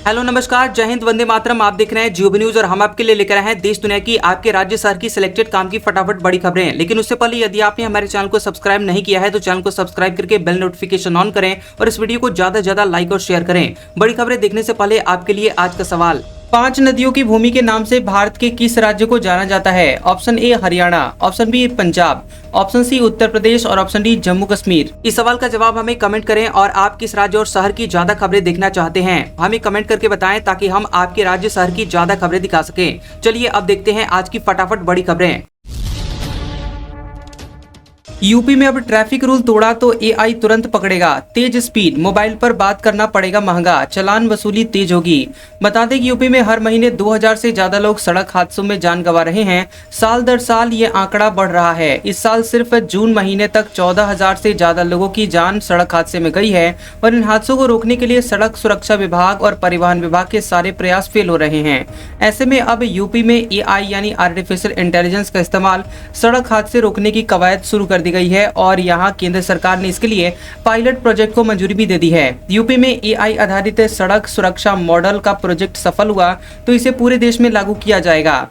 Hello नमस्कार, जय हिंद, वंदे मातरम। आप देख रहे हैं जियो न्यूज और हम आपके लिए लेकर आए हैं देश दुनिया की आपके राज्य शहर की सिलेक्टेड काम की फटाफट बड़ी खबरें। लेकिन उससे पहले यदि आपने हमारे चैनल को सब्सक्राइब नहीं किया है तो चैनल को सब्सक्राइब करके बेल नोटिफिकेशन ऑन करें और इस वीडियो को ज्यादा से ज्यादा लाइक और शेयर करें। बड़ी खबरें देखने से पहले आपके लिए आज का सवाल, 5 नदियों की भूमि के नाम से भारत के किस राज्य को जाना जाता है? Option A Haryana, option B Punjab, option C Uttar Pradesh और ऑप्शन डी जम्मू कश्मीर। इस सवाल का जवाब हमें कमेंट करें और आप किस राज्य और शहर की ज्यादा खबरें देखना चाहते हैं हमें कमेंट करके बताएं ताकि हम आपके राज्य शहर की ज्यादा खबरें दिखा सकें। चलिए अब देखते हैं आज की फटाफट बड़ी खबरें। यूपी में अब ट्रैफिक रूल तोड़ा तो एआई तुरंत पकड़ेगा, तेज स्पीड, मोबाइल पर बात करना पड़ेगा महंगा, चालान वसूली तेज होगी। बता दें कि यूपी में हर महीने 2000 से ज्यादा लोग सड़क हादसों में जान गंवा रहे हैं। साल दर साल ये आंकड़ा बढ़ रहा है। इस साल सिर्फ जून महीने तक 14,000 से ज्यादा लोगों की जान सड़क हादसे में गई है और इन हादसों को रोकने के लिए सड़क सुरक्षा विभाग और परिवहन विभाग के सारे प्रयास फेल हो रहे हैं। ऐसे में अब यूपी में एआई यानी आर्टिफिशियल इंटेलिजेंस का इस्तेमाल सड़क हादसे रोकने की कवायद शुरू कर दी गई है और यहाँ केंद्र सरकार ने इसके लिए पायलट प्रोजेक्ट को मंजूरी भी दे दी है। यूपी में एआई आधारित सड़क सुरक्षा मॉडल का प्रोजेक्ट सफल हुआ तो इसे पूरे देश में लागू किया जाएगा।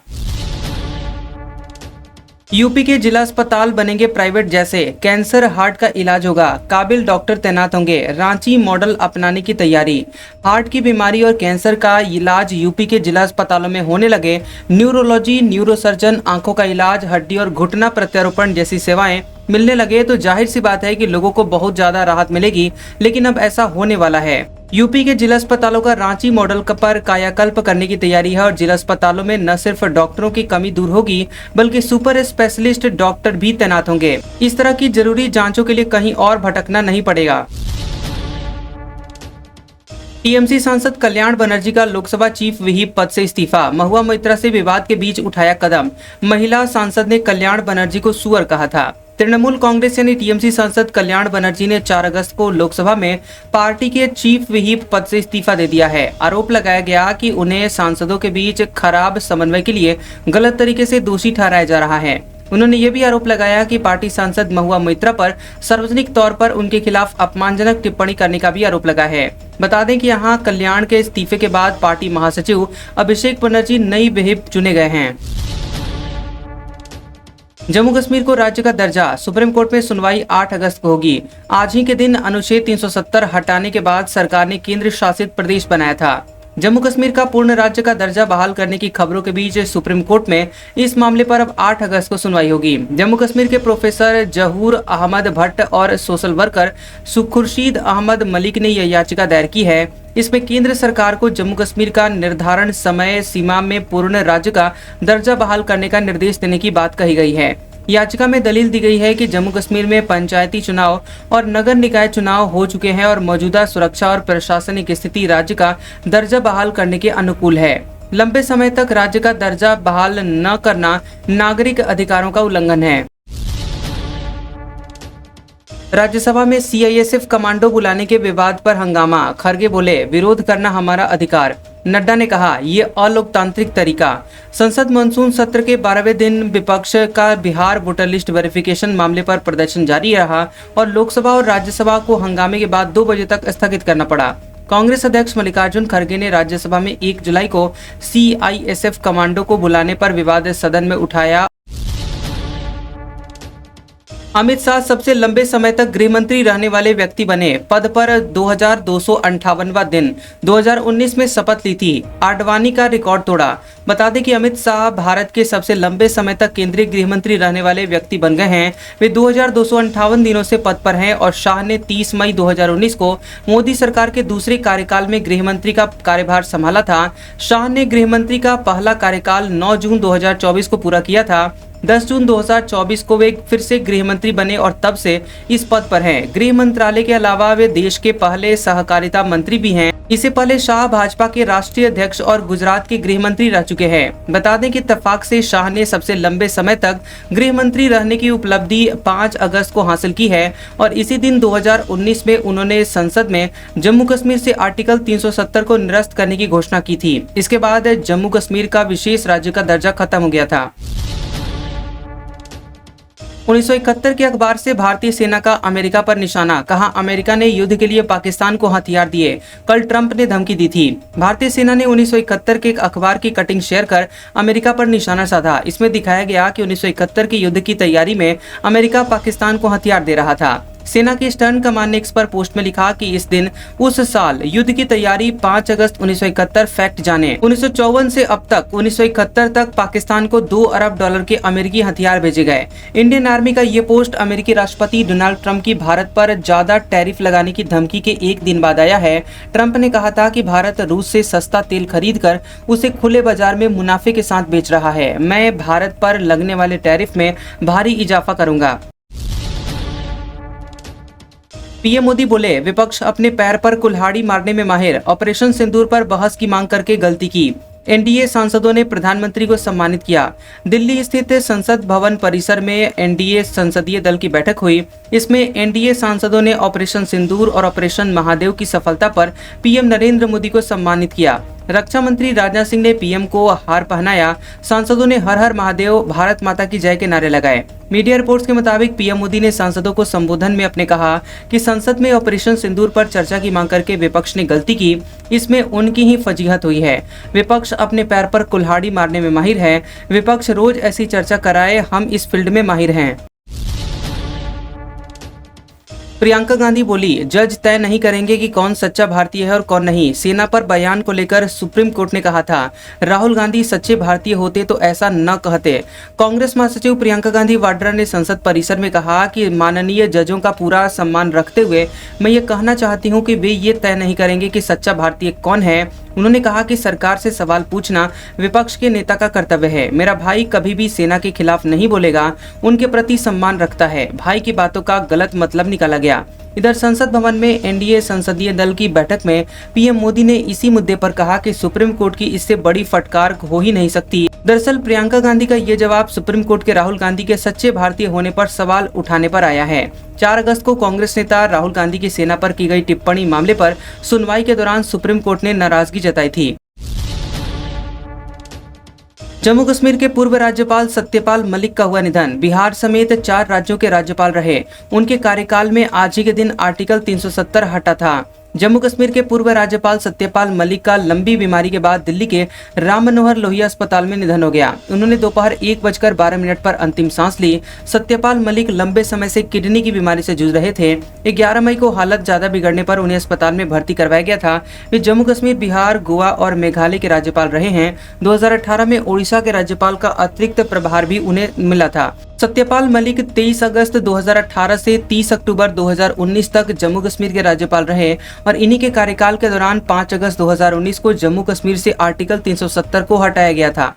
यूपी के जिला अस्पताल बनेंगे प्राइवेट जैसे, कैंसर हार्ट का इलाज होगा, काबिल डॉक्टर तैनात होंगे, रांची मॉडल अपनाने की तैयारी। हार्ट की बीमारी और कैंसर का इलाज यूपी के जिला अस्पतालों में होने लगे। न्यूरोलॉजी, न्यूरोसर्जन, आंखों का इलाज, हड्डी और घुटना प्रत्यारोपण जैसी सेवाएं मिलने लगे तो जाहिर सी बात है कि लोगों को बहुत ज्यादा राहत मिलेगी। लेकिन अब ऐसा होने वाला है। यूपी के जिला अस्पतालों का रांची मॉडल पर कायाकल्प करने की तैयारी है और जिला अस्पतालों में न सिर्फ डॉक्टरों की कमी दूर होगी बल्कि सुपर स्पेशलिस्ट डॉक्टर भी तैनात होंगे। इस तरह की जरूरी जांचों के लिए कहीं और भटकना नहीं पड़ेगा। टीएमसी सांसद कल्याण बनर्जी का लोकसभा चीफ व्हिप पद से इस्तीफा, महुआ मोइत्रा से विवाद के बीच उठाया कदम। महिला सांसद ने कल्याण बनर्जी को सुअर कहा था। तृणमूल कांग्रेस यानी टीएमसी सांसद कल्याण बनर्जी ने 4 अगस्त को लोकसभा में पार्टी के चीफ व्हिप पद से इस्तीफा दे दिया है। आरोप लगाया गया कि उन्हें सांसदों के बीच खराब समन्वय के लिए गलत तरीके से दोषी ठहराया जा रहा है। उन्होंने ये भी आरोप लगाया कि पार्टी सांसद महुआ मोइत्रा पर सार्वजनिक तौर पर उनके खिलाफ अपमानजनक टिप्पणी करने का भी आरोप लगा है। बता दें कि यहाँ कल्याण के इस्तीफे के बाद पार्टी महासचिव अभिषेक बनर्जी नई व्हिप चुने गए हैं। जम्मू कश्मीर को राज्य का दर्जा, सुप्रीम कोर्ट में सुनवाई 8 अगस्त को होगी। आज ही के दिन अनुच्छेद 370 हटाने के बाद सरकार ने केंद्र शासित प्रदेश बनाया था। जम्मू कश्मीर का पूर्ण राज्य का दर्जा बहाल करने की खबरों के बीच सुप्रीम कोर्ट में इस मामले पर अब 8 अगस्त को सुनवाई होगी। जम्मू कश्मीर के प्रोफेसर जहूर अहमद भट्ट और सोशल वर्कर खुर्शीद अहमद मलिक ने यह याचिका दायर की है। इसमें केंद्र सरकार को जम्मू कश्मीर का निर्धारण समय सीमा में पूर्ण राज्य का दर्जा बहाल करने का निर्देश देने की बात कही गई है। याचिका में दलील दी गई है कि जम्मू कश्मीर में पंचायती चुनाव और नगर निकाय चुनाव हो चुके हैं और मौजूदा सुरक्षा और प्रशासनिक स्थिति राज्य का दर्जा बहाल करने के अनुकूल है। लंबे समय तक राज्य का दर्जा बहाल न करना नागरिक अधिकारों का उल्लंघन है। राज्यसभा में सीआईएसएफ कमांडो बुलाने के विवाद पर हंगामा, खरगे बोले विरोध करना हमारा अधिकार। नड्डा ने कहा ये अलोकतांत्रिक तरीका। संसद मानसून सत्र के 12वें दिन विपक्ष का बिहार वोटर लिस्ट वेरिफिकेशन मामले पर प्रदर्शन जारी रहा और लोकसभा और राज्यसभा को हंगामे के बाद 2 बजे तक स्थगित करना पड़ा। कांग्रेस अध्यक्ष मल्लिकार्जुन खड़गे ने राज्यसभा में 1 जुलाई को सीआईएसएफ कमांडो को बुलाने पर विवाद सदन में उठाया। अमित शाह सबसे लंबे समय तक गृह मंत्री रहने वाले व्यक्ति बने, पद पर 2258वां दिन। 2019 में शपथ ली थी, आडवाणी का रिकॉर्ड तोड़ा। बता दें कि अमित शाह भारत के सबसे लंबे समय तक केंद्रीय गृह मंत्री रहने वाले व्यक्ति बन गए हैं। वे 2258 दिनों से पद पर हैं और शाह ने 30 मई 2019 को मोदी सरकार के दूसरे कार्यकाल में गृह मंत्री का कार्यभार संभाला था। शाह ने गृह मंत्री का पहला कार्यकाल 9 जून 2024 को पूरा किया था। 10 जून 2024 को वे फिर से गृह मंत्री बने और तब से इस पद पर हैं। गृह मंत्रालय के अलावा वे देश के पहले सहकारिता मंत्री भी हैं। इससे पहले शाह भाजपा के राष्ट्रीय अध्यक्ष और गुजरात के गृह मंत्री रह चुके हैं। बता दें कि इत्तेफाक से शाह ने सबसे लंबे समय तक गृह मंत्री रहने की उपलब्धि 5 अगस्त को हासिल की है और इसी दिन 2019 में उन्होंने संसद में जम्मू कश्मीर से आर्टिकल 370 को निरस्त करने की घोषणा की थी। इसके बाद जम्मू कश्मीर का विशेष राज्य का दर्जा खत्म हो गया था। 1971 के अखबार से भारतीय सेना का अमेरिका पर निशाना, कहा अमेरिका ने युद्ध के लिए पाकिस्तान को हथियार दिए, कल ट्रंप ने धमकी दी थी। भारतीय सेना ने 1971 के एक अखबार की कटिंग शेयर कर अमेरिका पर निशाना साधा। इसमें दिखाया गया कि 1971 के युद्ध की तैयारी में अमेरिका पाकिस्तान को हथियार दे रहा था। सेना के स्टर्न कमांड ने इस पर पोस्ट में लिखा कि इस दिन उस साल युद्ध की तैयारी 5 अगस्त 1971 फैक्ट जाने 1954 से अब तक 1971 तक पाकिस्तान को $2 अरब के अमेरिकी हथियार भेजे गए। इंडियन आर्मी का ये पोस्ट अमेरिकी राष्ट्रपति डोनाल्ड ट्रंप की भारत पर ज्यादा टैरिफ लगाने की धमकी के एक दिन बाद आया है। ट्रंप ने कहा था कि भारत रूस से सस्ता तेल खरीद कर उसे खुले बाजार में मुनाफे के साथ बेच रहा है। मैं भारत पर लगने वाले टैरिफ में भारी इजाफा करूंगा। पीएम मोदी बोले, विपक्ष अपने पैर पर कुल्हाड़ी मारने में माहिर, ऑपरेशन सिंदूर पर बहस की मांग करके गलती की। एनडीए सांसदों ने प्रधानमंत्री को सम्मानित किया। दिल्ली स्थित संसद भवन परिसर में एनडीए संसदीय दल की बैठक हुई। इसमें एनडीए सांसदों ने ऑपरेशन सिंदूर और ऑपरेशन महादेव की सफलता पर पीएम नरेंद्र मोदी को सम्मानित किया। रक्षा मंत्री राजनाथ सिंह ने पीएम को हार पहनाया। सांसदों ने हर हर महादेव, भारत माता की जय के नारे लगाए। मीडिया रिपोर्ट्स के मुताबिक पीएम मोदी ने सांसदों को संबोधन में अपने कहा कि संसद में ऑपरेशन सिंदूर पर चर्चा की मांग करके विपक्ष ने गलती की, इसमें उनकी ही फजीहत हुई है। विपक्ष अपने पैर पर कुल्हाड़ी मारने में माहिर है। विपक्ष रोज ऐसी चर्चा कराए, हम इस फील्ड में माहिर हैं। प्रियंका गांधी बोली, जज तय नहीं करेंगे कि कौन सच्चा भारतीय है और कौन नहीं। सेना पर बयान को लेकर सुप्रीम कोर्ट ने कहा था, राहुल गांधी सच्चे भारतीय होते तो ऐसा न कहते। कांग्रेस महासचिव प्रियंका गांधी वाड्रा ने संसद परिसर में कहा कि माननीय जजों का पूरा सम्मान रखते हुए मैं ये कहना चाहती हूँ कि वे ये तय नहीं करेंगे कि सच्चा भारतीय कौन है। उन्होंने कहा कि सरकार से सवाल पूछना विपक्ष के नेता का कर्तव्य है। मेरा भाई कभी भी सेना के खिलाफ नहीं बोलेगा, उनके प्रति सम्मान रखता है। भाई की बातों का गलत मतलब निकाला गया। इधर संसद भवन में एनडीए संसदीय दल की बैठक में पीएम मोदी ने इसी मुद्दे पर कहा कि सुप्रीम कोर्ट की इससे बड़ी फटकार हो ही नहीं सकती। दरअसल प्रियंका गांधी का ये जवाब सुप्रीम कोर्ट के राहुल गांधी के सच्चे भारतीय होने पर सवाल उठाने पर आया है। 4 अगस्त को कांग्रेस नेता राहुल गांधी की सेना पर की गई टिप्पणी मामले पर सुनवाई के दौरान सुप्रीम कोर्ट ने नाराजगी जताई थी। जम्मू कश्मीर के पूर्व राज्यपाल सत्यपाल मलिक का हुआ निधन। बिहार समेत 4 राज्यों के राज्यपाल रहे। उनके कार्यकाल में आज ही के दिन आर्टिकल 370 हटा था। जम्मू कश्मीर के पूर्व राज्यपाल सत्यपाल मलिक का लंबी बीमारी के बाद दिल्ली के राम मनोहर लोहिया अस्पताल में निधन हो गया। उन्होंने दोपहर 1:12 पर अंतिम सांस ली। सत्यपाल मलिक लंबे समय से किडनी की बीमारी से जूझ रहे थे। 11 मई को हालत ज्यादा बिगड़ने पर उन्हें अस्पताल में भर्ती करवाया गया था। वे जम्मू कश्मीर, बिहार, गोवा और मेघालय के राज्यपाल रहे हैं। 2018 में ओडिशा के राज्यपाल का अतिरिक्त प्रभार भी उन्हें मिला था। सत्यपाल मलिक 23 अगस्त 2018 से 30 अक्टूबर 2019 तक जम्मू कश्मीर के राज्यपाल रहे और इन्हीं के कार्यकाल के दौरान 5 अगस्त 2019 को जम्मू कश्मीर से आर्टिकल 370 को हटाया गया था।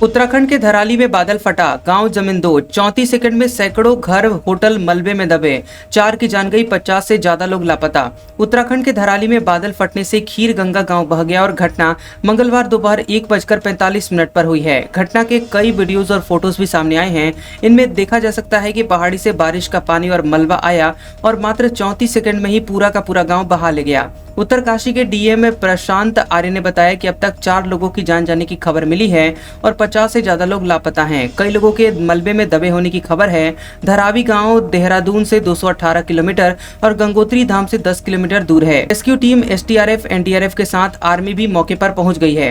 उत्तराखंड के धराली में बादल फटा, गांव जमीन दो। 34 सेकंड में सैकड़ों घर, होटल मलबे में दबे। 4 की जान गई, 50 से ज्यादा लोग लापता। उत्तराखंड के धराली में बादल फटने से खीर गंगा गांव बह गया और घटना मंगलवार दोपहर 1:45 पर हुई है। घटना के कई वीडियोज और फोटोज भी सामने आए हैं। इनमें देखा जा सकता है कि पहाड़ी से बारिश का पानी और मलबा आया और मात्र 34 सेकंड में ही पूरा का पूरा गाँव बहा ले गया। उत्तरकाशी के डीएम प्रशांत आर्य ने बताया कि अब तक 4 लोगों की जान जाने की खबर मिली है और 50 से ज्यादा लोग लापता हैं। कई लोगों के मलबे में दबे होने की खबर है। धरावी गांव देहरादून से 218 किलोमीटर और गंगोत्री धाम से 10 किलोमीटर दूर है। रेस्क्यू टीम, एसडीआरएफ, एनडीआरएफ के साथ आर्मी भी मौके पर पहुंच गई है।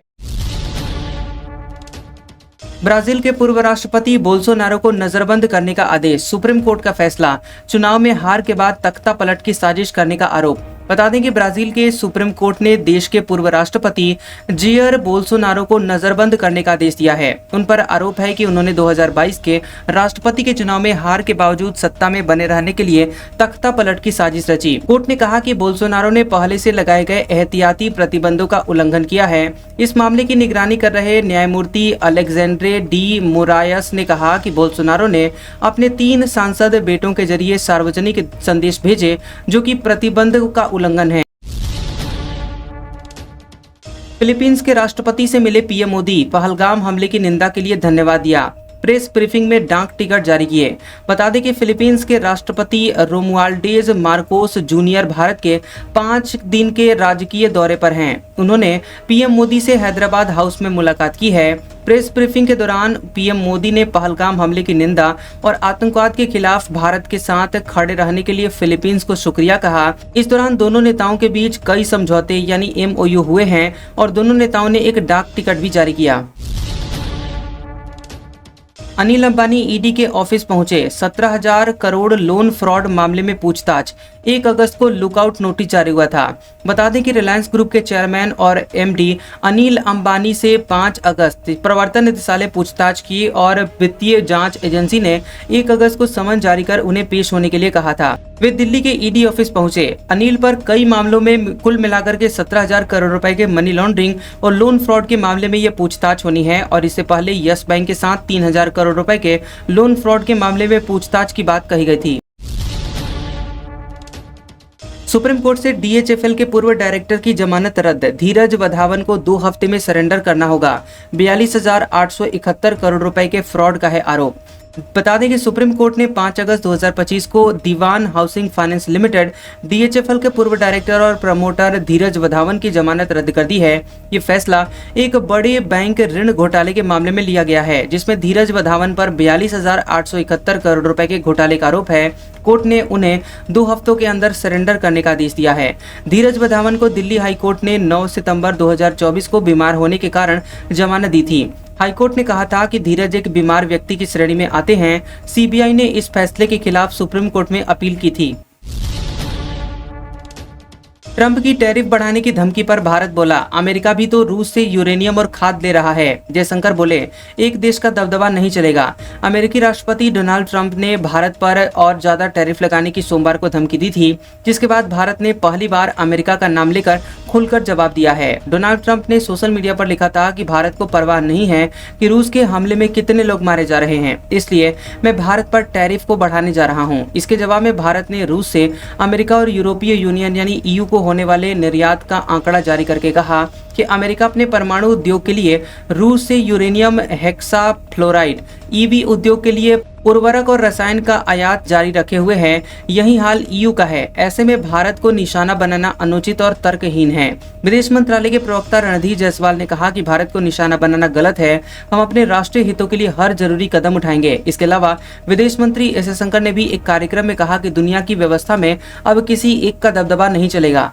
ब्राजील के पूर्व राष्ट्रपति बोल्सोनारो को नजरबंद करने का आदेश, सुप्रीम कोर्ट का फैसला। चुनाव में हार के बाद तख्ता पलट की साजिश करने का आरोप। बता दें कि ब्राजील के सुप्रीम कोर्ट ने देश के पूर्व राष्ट्रपति जियर बोल्सोनारो को नजरबंद करने का आदेश दिया है। उन पर आरोप है कि उन्होंने 2022 के राष्ट्रपति के चुनाव में हार के बावजूद सत्ता में बने रहने के लिए तख्ता पलट की साजिश रची। कोर्ट ने कहा कि बोल्सोनारो ने पहले से लगाए गए एहतियाती प्रतिबंधों का उल्लंघन किया है। इस मामले की निगरानी कर रहे न्यायमूर्ति अलेक्जेंड्रे डी मोरायस ने कहा कि बोल्सोनारो ने अपने 3 सांसद बेटों के जरिए सार्वजनिक संदेश भेजे जो कि प्रतिबंध का उल्लंघन है। फिलीपींस के राष्ट्रपति से मिले पीएम मोदी, पहलगाम हमले की निंदा के लिए धन्यवाद दिया। प्रेस ब्रीफिंग में डाक टिकट जारी किए। बता दें कि फिलीपींस के राष्ट्रपति रोमुआल्डेज मार्कोस जूनियर भारत के 5 दिन के राजकीय दौरे पर हैं। उन्होंने पीएम मोदी से हैदराबाद हाउस में मुलाकात की है। प्रेस ब्रीफिंग के दौरान पीएम मोदी ने पहलगाम हमले की निंदा और आतंकवाद के खिलाफ भारत के साथ खड़े रहने के लिए फिलीपींस को शुक्रिया कहा। इस दौरान दोनों नेताओं के बीच कई समझौते यानी MOU हुए हैं और दोनों नेताओं ने एक डाक टिकट भी जारी किया। अनिल अंबानी ईडी के ऑफिस पहुंचे। 17,000 करोड़ लोन फ्रॉड मामले में पूछताछ। 1 अगस्त को लुकआउट नोटिस जारी हुआ था। बता दें कि रिलायंस ग्रुप के चेयरमैन और MD अनिल अंबानी से 5 अगस्त प्रवर्तन निदेशालय पूछताछ की और वित्तीय जांच एजेंसी ने 1 अगस्त को समन जारी कर उन्हें पेश होने के लिए कहा था। वे दिल्ली के ईडी ऑफिस पहुंचे। अनिल पर कई मामलों में कुल मिलाकर के 17,000 करोड़ रुपए के मनी लॉन्ड्रिंग और लोन फ्रॉड के मामले में यह पूछताछ होनी है और इससे पहले यस बैंक के साथ 3,000 करोड़ रुपए के लोन फ्रॉड के मामले में पूछताछ की बात कही गई थी। सुप्रीम कोर्ट से DHFL के पूर्व डायरेक्टर की जमानत रद्द। धीरज वधावन को 2 हफ्ते में सरेंडर करना होगा। 42,871 करोड़ रुपए के फ्रॉड का है आरोप। बता दें कि सुप्रीम कोर्ट ने 5 अगस्त 2025 को दीवान हाउसिंग फाइनेंस लिमिटेड DHFL के पूर्व डायरेक्टर और प्रमोटर धीरज वधावन की जमानत रद्द कर दी है। ये फैसला एक बड़े बैंक ऋण घोटाले के मामले में लिया गया है, जिसमें धीरज वधावन पर 42,871 करोड़ रुपए के घोटाले का आरोप है। कोर्ट ने उन्हें 2 हफ्तों के अंदर सरेंडर करने का आदेश दिया है। धीरज वधावन को दिल्ली हाई कोर्ट ने 9 सितंबर 2024 को बीमार होने के कारण जमानत दी थी। हाईकोर्ट ने कहा था कि धीरज एक बीमार व्यक्ति की श्रेणी में आते हैं। CBI ने इस फैसले के खिलाफ सुप्रीम कोर्ट में अपील की थी। ट्रंप की टैरिफ बढ़ाने की धमकी पर भारत बोला, अमेरिका भी तो रूस से यूरेनियम और खाद ले रहा है। जयशंकर बोले, एक देश का दबदबा नहीं चलेगा। अमेरिकी राष्ट्रपति डोनाल्ड ट्रंप ने भारत पर और ज्यादा टैरिफ लगाने की सोमवार को धमकी दी थी, जिसके बाद भारत ने पहली बार अमेरिका का नाम लेकर खुलकर जवाब दिया है। डोनाल्ड ट्रंप ने सोशल मीडिया पर लिखा था कि भारत को परवाह नहीं है कि रूस के हमले में कितने लोग मारे जा रहे हैं, इसलिए मैं भारत पर टैरिफ को बढ़ाने जा रहा हूं। इसके जवाब में भारत ने रूस से अमेरिका और यूरोपीय यूनियन यानी EU को होने वाले निर्यात का आंकड़ा जारी करके कहा कि अमेरिका अपने परमाणु उद्योग के लिए रूस से यूरेनियम हेक्साफ्लोराइड, EV उद्योग के लिए उर्वरक और रसायन का आयात जारी रखे हुए है। यही हाल EU का है। ऐसे में भारत को निशाना बनाना अनुचित और तर्कहीन है। विदेश मंत्रालय के प्रवक्ता रणधीर जायसवाल ने कहा कि भारत को निशाना बनाना गलत है। हम अपने राष्ट्रीय हितों के लिए हर जरूरी कदम उठाएंगे। इसके अलावा विदेश मंत्री एस जयशंकर ने भी एक कार्यक्रम में कहा कि दुनिया की व्यवस्था में अब किसी एक का दबदबा नहीं चलेगा।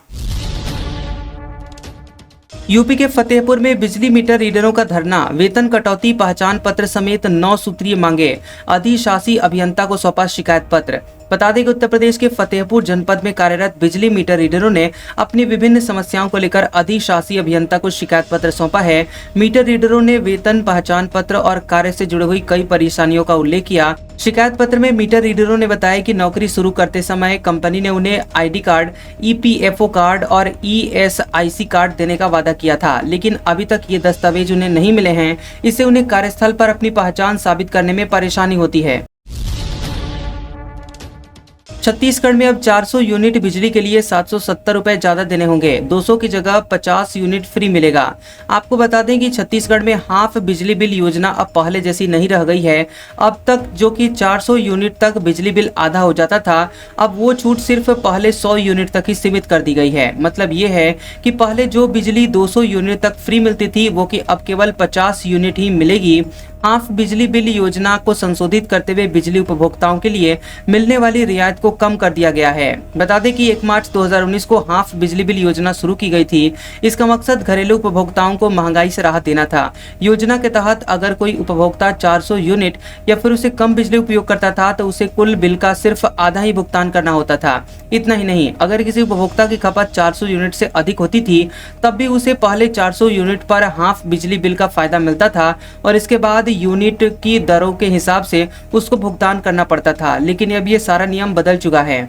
यूपी के फतेहपुर में बिजली मीटर रीडरों का धरना। वेतन कटौती, पहचान पत्र समेत 9 सूत्रीय मांगे। अधिशासी अभियंता को सौंपा शिकायत पत्र। बता दें कि उत्तर प्रदेश के फतेहपुर जनपद में कार्यरत बिजली मीटर रीडरों ने अपनी विभिन्न समस्याओं को लेकर अधिशासी अभियंता को शिकायत पत्र सौंपा है। मीटर रीडरों ने वेतन, पहचान पत्र और कार्य से जुड़ी हुई कई परेशानियों का उल्लेख किया। शिकायत पत्र में मीटर रीडरों ने बताया कि नौकरी शुरू करते समय कंपनी ने उन्हें ID कार्ड, EPFO कार्ड और ESIC कार्ड देने का वादा किया था, लेकिन अभी तक ये दस्तावेज उन्हें नहीं मिले हैं। इससे उन्हें कार्यस्थल पर अपनी पहचान साबित करने में परेशानी होती है। छत्तीसगढ़ में अब 400 यूनिट बिजली के लिए 770 रुपए ज्यादा देने होंगे। 200 की जगह 50 यूनिट फ्री मिलेगा। आपको बता दें कि छत्तीसगढ़ में हाफ बिजली बिल योजना अब पहले जैसी नहीं रह गई है। अब तक जो कि 400 यूनिट तक बिजली बिल आधा हो जाता था, अब वो छूट सिर्फ पहले 100 यूनिट तक ही सीमित कर दी गई है। मतलब ये है कि पहले जो बिजली 200 यूनिट तक फ्री मिलती थी, वो कि अब केवल 50 यूनिट ही मिलेगी। हाफ बिजली बिल योजना को संशोधित करते हुए बिजली उपभोक्ताओं के लिए मिलने वाली रियायत को कम कर दिया गया है। बता दें कि 1 मार्च 2019 को हाफ बिजली बिल योजना शुरू की गई थी। इसका मकसद घरेलू उपभोक्ताओं को महंगाई से राहत देना था। योजना के तहत अगर कोई उपभोक्ता 400 यूनिट या फिर उससे कम बिजली उपयोग करता था तो उसे कुल बिल का सिर्फ आधा ही भुगतान करना होता था। इतना ही नहीं, अगर किसी उपभोक्ता की खपत 400 यूनिट से अधिक होती थी तब भी उसे पहले 400 यूनिट पर हाफ बिजली बिल का फायदा मिलता था और इसके बाद यूनिट की दरों के हिसाब से उसको भुगतान करना पड़ता था। लेकिन अब ये सारा नियम बदल चुका है।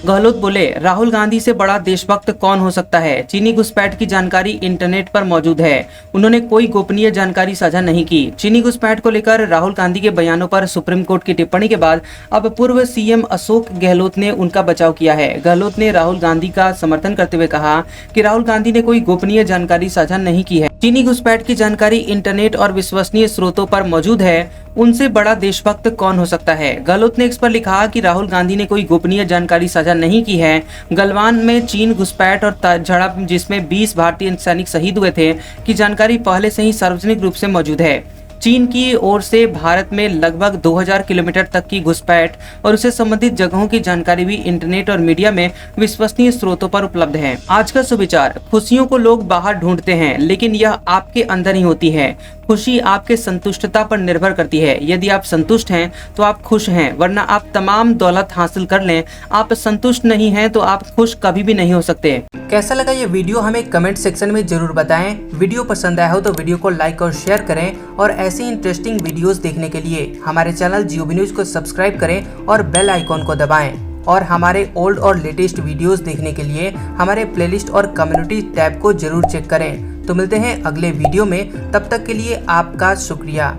गहलोत बोले, राहुल गांधी से बड़ा देशभक्त कौन हो सकता है। चीनी घुसपैठ की जानकारी इंटरनेट पर मौजूद है। उन्होंने कोई गोपनीय जानकारी साझा नहीं की। चीनी घुसपैठ को लेकर राहुल गांधी के बयानों पर सुप्रीम कोर्ट की टिप्पणी के बाद अब पूर्व CM अशोक गहलोत ने उनका बचाव किया है। गहलोत ने राहुल गांधी का समर्थन करते हुए कहा कि राहुल गांधी ने कोई गोपनीय जानकारी साझा नहीं की है। चीनी घुसपैठ की जानकारी इंटरनेट और विश्वसनीय स्रोतों पर मौजूद है, उनसे बड़ा देशभक्त कौन हो सकता है। गहलोत ने इस पर लिखा कि राहुल गांधी ने कोई गोपनीय जानकारी साझा नहीं की है। गलवान में चीन घुसपैठ और झड़प जिसमें 20 भारतीय सैनिक शहीद हुए थे की जानकारी पहले से ही सार्वजनिक रूप से मौजूद है। चीन की ओर से भारत में लगभग 2000 किलोमीटर तक की घुसपैठ और उससे संबंधित जगहों की जानकारी भी इंटरनेट और मीडिया में विश्वसनीय स्रोतों पर उपलब्ध है। आज का सुविचार, खुशियों को लोग बाहर ढूंढते हैं लेकिन यह आपके अंदर ही होती है। खुशी आपके संतुष्टता पर निर्भर करती है। यदि आप संतुष्ट हैं तो आप खुश हैं, वरना आप तमाम दौलत हासिल कर लें, आप संतुष्ट नहीं हैं तो आप खुश कभी भी नहीं हो सकते। कैसा लगा ये वीडियो हमें कमेंट सेक्शन में जरूर बताएं। वीडियो पसंद आया हो तो वीडियो को लाइक और शेयर करें और ऐसी इंटरेस्टिंग वीडियोस देखने के लिए हमारे चैनल जियोबी न्यूज को सब्सक्राइब करें और बेल आइकॉन को दबाएं। और हमारे ओल्ड और लेटेस्ट वीडियोस देखने के लिए हमारे प्लेलिस्ट और कम्युनिटी टैब को जरूर चेक करें। तो मिलते हैं अगले वीडियो में, तब तक के लिए आपका शुक्रिया।